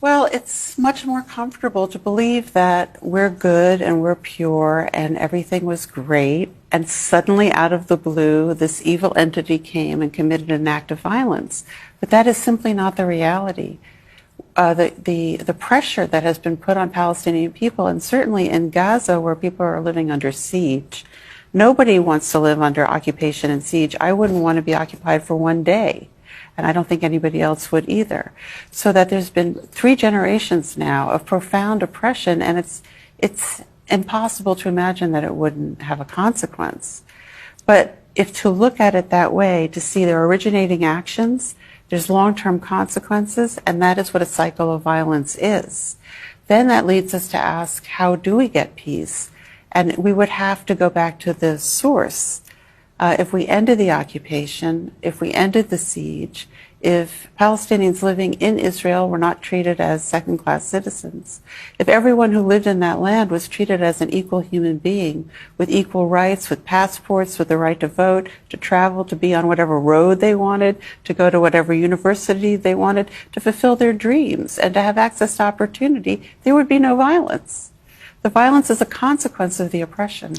Well, it's much more comfortable to believe that we're good and we're pure and everything was great, and suddenly out of the blue, this evil entity came and committed an act of violence. But that is simply not the reality. The pressure that has been put on Palestinian people, and certainly in Gaza, where people are living under siege, nobody wants to live under occupation and siege. I wouldn't want to be occupied for one day. And I don't think anybody else would either. So that there's been 3 generations now of profound oppression, and it's impossible to imagine that it wouldn't have a consequence. But if to look at it that way, to see their originating actions, there's long-term consequences, and that is what a cycle of violence is. Then that leads us to ask, how do we get peace? And we would have to go back to the source. If we ended the occupation, if we ended the siege, if Palestinians living in Israel were not treated as second-class citizens, if everyone who lived in that land was treated as an equal human being with equal rights, with passports, with the right to vote, to travel, to be on whatever road they wanted, to go to whatever university they wanted, to fulfill their dreams and to have access to opportunity, there would be no violence. The violence is a consequence of the oppression.